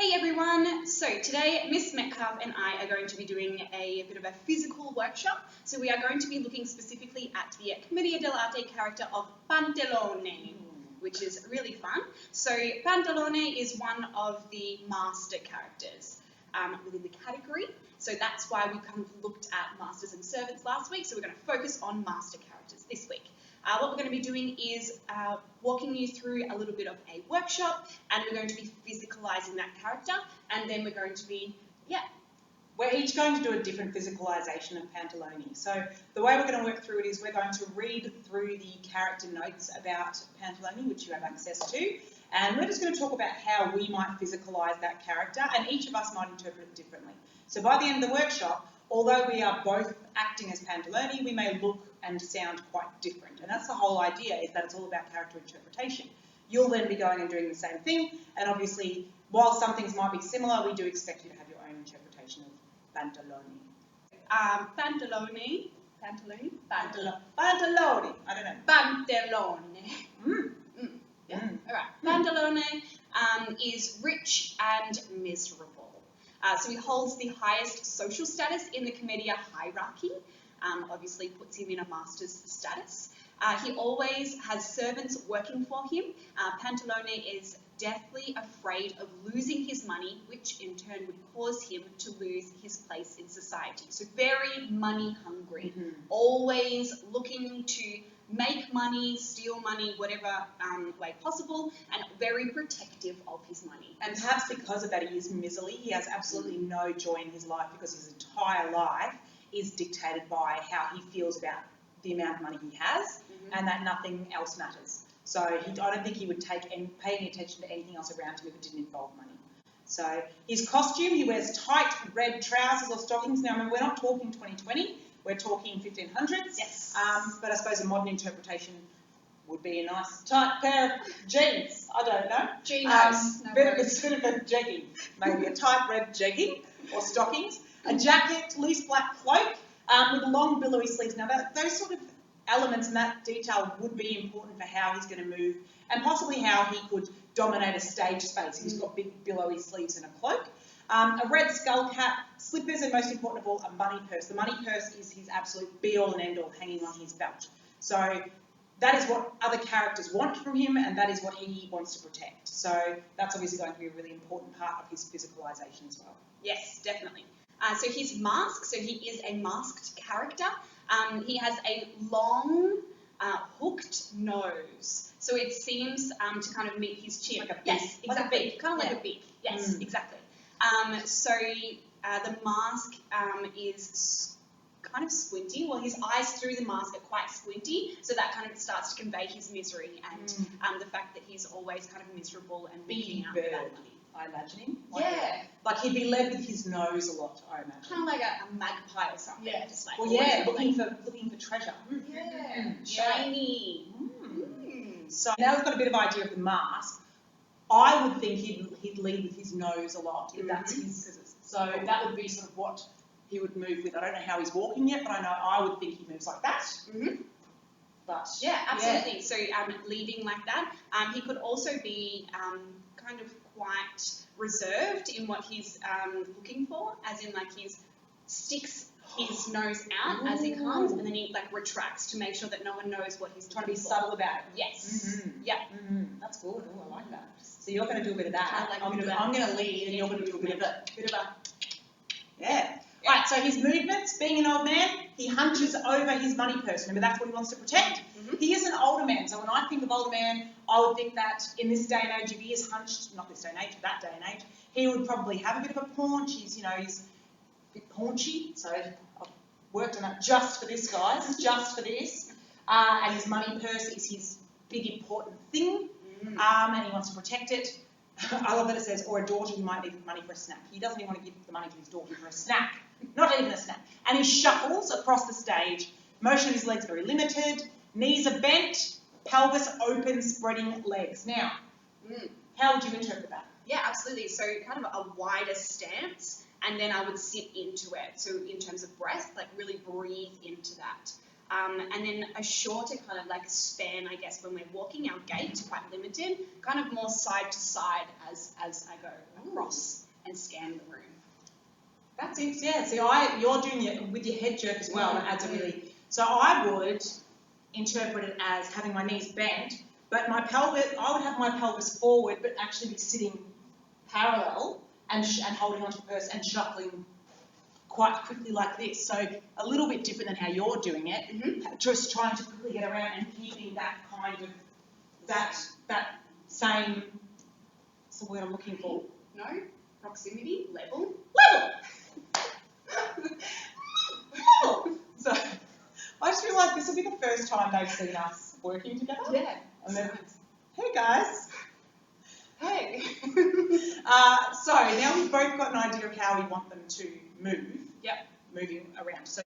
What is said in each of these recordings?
Hey everyone, so today Miss Metcalfe and I are going to be doing a bit of a physical workshop. So we are going to be looking specifically at the Commedia dell'Arte character of Pantalone, which is really fun. So Pantalone is one of the master characters within the category. So that's why we kind of looked at masters and servants last week. So we're going to focus on master characters this week. What we're going to be doing is walking you through a little bit of a workshop, and we're going to be physicalising that character, and then we're going to be, We're each going to do a different physicalisation of Pantalone. So the way we're going to work through it is we're going to read through the character notes about Pantalone, which you have access to, and we're just going to talk about how we might physicalise that character, and each of us might interpret it differently. So by the end of the workshop, although we are both acting as Pantalone, we may look and sound quite different. And that's the whole idea, is that it's all about character interpretation. You'll then be going and doing the same thing, and obviously, while some things might be similar, we do expect you to have your own interpretation of Pantalone. Pantalone. I don't know. Pantalone. All right. Pantalone is rich and miserable. So he holds the highest social status in the Commedia hierarchy. Obviously puts him in a master's status. He always has servants working for him. Pantalone is deathly afraid of losing his money, which in turn would cause him to lose his place in society. So very money hungry, always looking to make money, steal money, whatever way possible, and very protective of his money. And perhaps because of that, he is miserly. He has absolutely no joy in his life because his entire life is dictated by how he feels about the amount of money he has, and that nothing else matters. So I don't think he would pay any attention to anything else around him if it didn't involve money. So his costume, he wears tight red trousers or stockings. Now, remember, we're not talking 2020, we're talking 1500s. Yes. But I suppose a modern interpretation would be a nice tight pair of jeans. I don't know. Chinos. It's a bit of a jegging, maybe a tight red jegging or stockings. A jacket, loose black cloak with long billowy sleeves. Now, those sort of elements and that detail would be important for how he's going to move and possibly how he could dominate a stage space. He's got big billowy sleeves and a cloak. A red skull cap, slippers, and most important of all, a money purse. The money purse is his absolute be-all and end-all hanging on his belt. So that is what other characters want from him, and that is what he wants to protect. So that's obviously going to be a really important part of his physicalisation as well. Yes, definitely. So his mask, so he is a masked character. He has a long, hooked nose. So it seems to kind of meet his chin. Like a beak. Yes, exactly. Like a beak. Kind of like a beak. Yes, exactly. So the mask is kind of squinty. Well, his eyes through the mask are quite squinty, so that kind of starts to convey his misery and the fact that he's always kind of miserable and looking out for that money. I imagine him. Like he'd be led with his nose a lot, I imagine. kind of like a magpie or something. Yeah. Just like looking for treasure. Shiny. So now we've got a bit of idea of the mask. I would think he'd lead with his nose a lot, if that's his. So that would be sort of what he would move with. I don't know how he's walking yet, but I would think he moves like that. But yeah, absolutely. So leading like that. He could also be kind of quite reserved in what he's looking for, as in like he sticks his nose out as he comes, and then he like retracts to make sure that no one knows what he's trying to be subtle about it. Yes. That's good. Oh, I like that. So you're going to do a bit of that. I'm going to lead, and you're going to do a bit of it. Right, so his movements, being an old man, he hunches over his money purse. Remember, that's what he wants to protect. He is an older man, so when I think of older man, I would think that in this day and age, if he is hunched, not this day and age, but that day and age, he would probably have a bit of a paunch. He's a bit paunchy, so I've worked on that just for this, guys, just for this. And his money purse is his big important thing, and he wants to protect it. I love that it says, or a daughter who might need money for a snack. He doesn't even want to give the money to his daughter for a snack. Not even a snack. And he shuffles across the stage. Motion of his legs very limited. Knees are bent. Pelvis open, spreading legs. Now, how would you interpret that? Yeah, absolutely. So kind of a wider stance, and then I would sit into it. So in terms of breath, like really breathe into that. and then a shorter kind of like span, I guess, when we're walking. Our gait quite limited, kind of more side to side as I go across and scan the room. That's it. Yeah. See, you're doing it with your head jerk as well. That adds a really. So I would interpret it as having my knees bent, but my pelvis. I would have my pelvis forward, but actually be sitting parallel and holding onto the purse and shuffling quite quickly like this. So a little bit different than how you're doing it. Just trying to quickly get around and keeping that kind of that same. What's the word I'm looking for? No, proximity, level. So I just realised this will be the first time they've seen us working together. Yeah. And then, hey guys. Hey. So now we've both got an idea of how we want them to move. Yep. Moving around. So.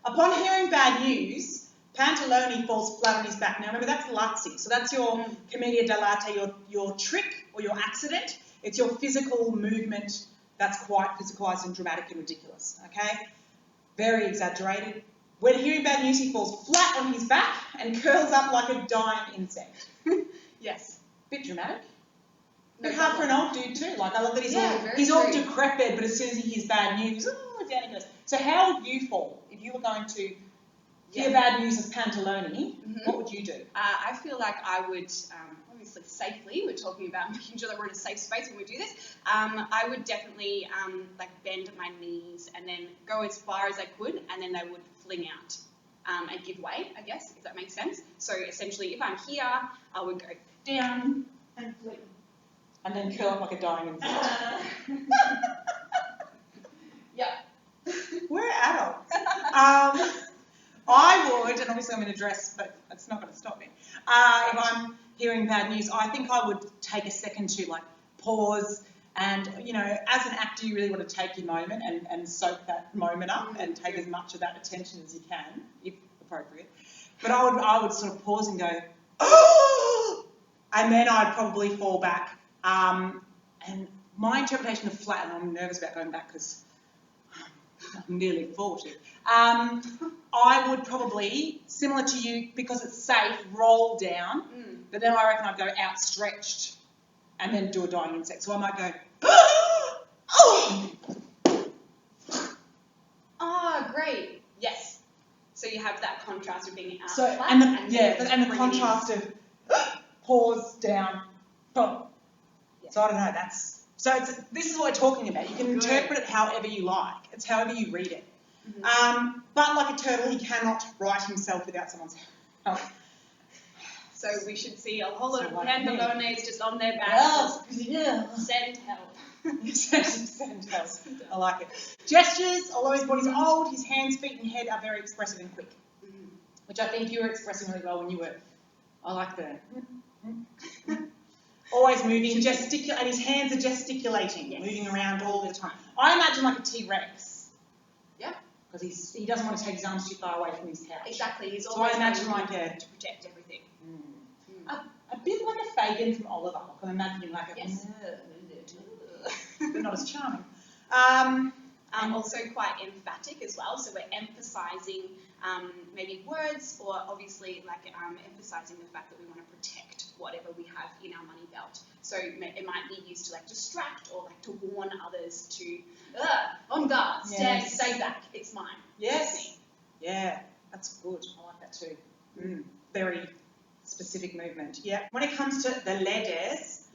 Upon hearing bad news, Pantalone falls flat on his back. Now remember, that's Lazzi. So that's your Commedia dell'Arte, your trick or your accident. It's your physical movement that's quite physicalised and dramatic and ridiculous. Okay? Very exaggerated. When hearing bad news, he falls flat on his back and curls up like a dying insect. Yes. Bit dramatic. No Bit hard for problem. an old dude too. Like I love that Yeah, he's all true. decrepit, but as soon as he hears bad news, down he goes. So how would you fall if you were going to hear bad news of Pantalone? What would you do? I feel like I would, obviously safely, we're talking about making sure that we're in a safe space when we do this, I would definitely like bend my knees and then go as far as I could, and then they would fling out and give way, I guess, if that makes sense. So essentially, if I'm here, I would go down and fling. And then curl up like a dying insect. Yeah. We're adults. I would, and obviously I'm in a dress, but it's not going to stop me. If I'm hearing bad news, I think I would take a second to like pause and, you know, as an actor, you really want to take your moment and soak that moment up and take as much of that attention as you can, if appropriate. But I would sort of pause and go, oh! And then I'd probably fall back. And my interpretation of flat, and I'm nervous about going back because I'm nearly 40, I would probably, similar to you, because it's safe, roll down, but then I reckon I'd go outstretched and then do a dying insect. So I might go, oh! Ah, great. Yes. So you have that contrast of being out So, flat and the bringing contrast of pause, down, boom. Yeah. So I don't know, this is what we're talking about. You can interpret it however you like. It's however you read it. But like a turtle, he cannot right himself without someone's help. So we should see a whole lot of like Pantalones just on their backs. Well, yeah. Send help. Send help. I like it. Gestures, although his body's old, his hands, feet and head are very expressive and quick. Which I think you were expressing really well when you were, I like the... Always moving, and his hands are gesticulating, moving around all the time. I imagine like a T-Rex. Yeah. Because he doesn't want to take his arms too far away from his couch. Exactly. He's So always I imagine looking like a... to protect everything. A bit like a Fagin from Oliver. I'm imagining like a... Yes. But not as charming. Also quite emphatic as well. So we're emphasising maybe words, or obviously like emphasising the fact that we want to protect whatever we have in our money belt. So it might be used to like distract or like to warn others to, on guard, stay back, it's mine. Yes. It's me. Yeah, that's good. I like that too. Very specific movement. Yeah. When it comes to the letters,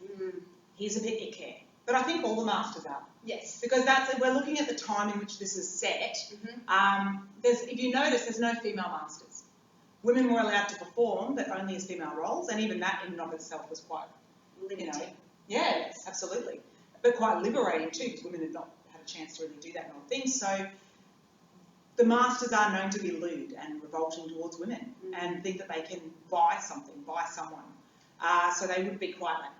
he's a bit icky. But I think all the masters are. Yes. Because we're looking at the time in which this is set. If you notice, there's no female masters. Women were allowed to perform, but only as female roles, and even that in and of itself was quite limiting. Yes, absolutely. But quite liberating too, because women had not had a chance to really do that kind of thing. So the masters are known to be lewd and revolting towards women and think that they can buy something, buy someone. So they would be quite like,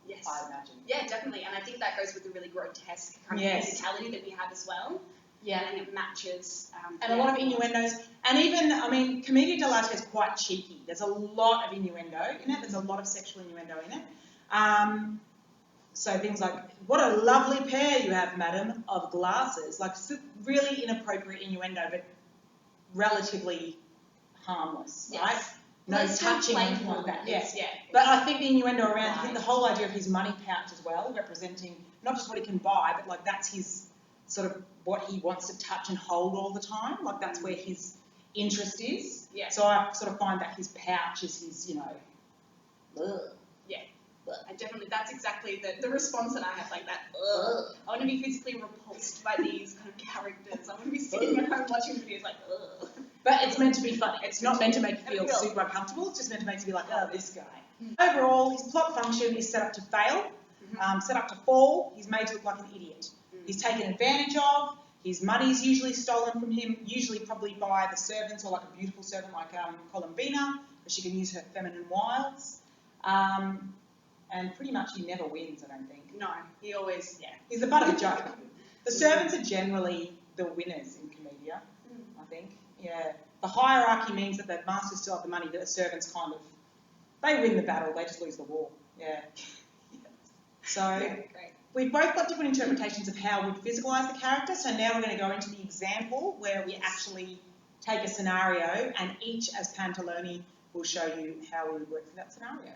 yes, I imagine. Yeah, definitely. And I think that goes with the really grotesque kind of physicality that we have as well. Yeah. and it matches. And a lot of innuendos. And even, I mean, Commedia dell'Arte is quite cheeky. There's a lot of innuendo in it. There's a lot of sexual innuendo in it. So things like, what a lovely pair you have, madam, of glasses. Like, really inappropriate innuendo, but relatively harmless, right? No Well, it's still touching or anything playful. like that. Yeah. Yeah. But I think the innuendo around, I think Right. the whole idea of his money pouch as well, representing not just what he can buy, but like that's his sort of what he wants to touch and hold all the time. Like that's where his interest is. Yeah. So I sort of find that his pouch is his, you know, Yeah. I definitely, that's exactly the response that I have, like that, ugh. I want to be physically repulsed by these kind of characters. I want to be sitting at home watching videos like, ugh. But it's meant to be funny. It's not meant to make you feel super uncomfortable. It's just meant to make you be like, oh, this guy. Overall, his plot function is set up to fail, set up to fall. He's made to look like an idiot. He's taken advantage of. His money's usually stolen from him, usually probably by the servants or like a beautiful servant like Columbina, where she can use her feminine wiles. And pretty much he never wins, I don't think. No, he always, He's the butt of a joke. The servants are generally the winners in Commedia, I think. Yeah. The hierarchy means that the masters still have the money, but the servants kind of, they win the battle, they just lose the war. Yeah. So, great. we've both got different interpretations of how we'd physicalise the character, so now we're going to go into the example where we actually take a scenario and each, as Pantalone, will show you how we would work for that scenario.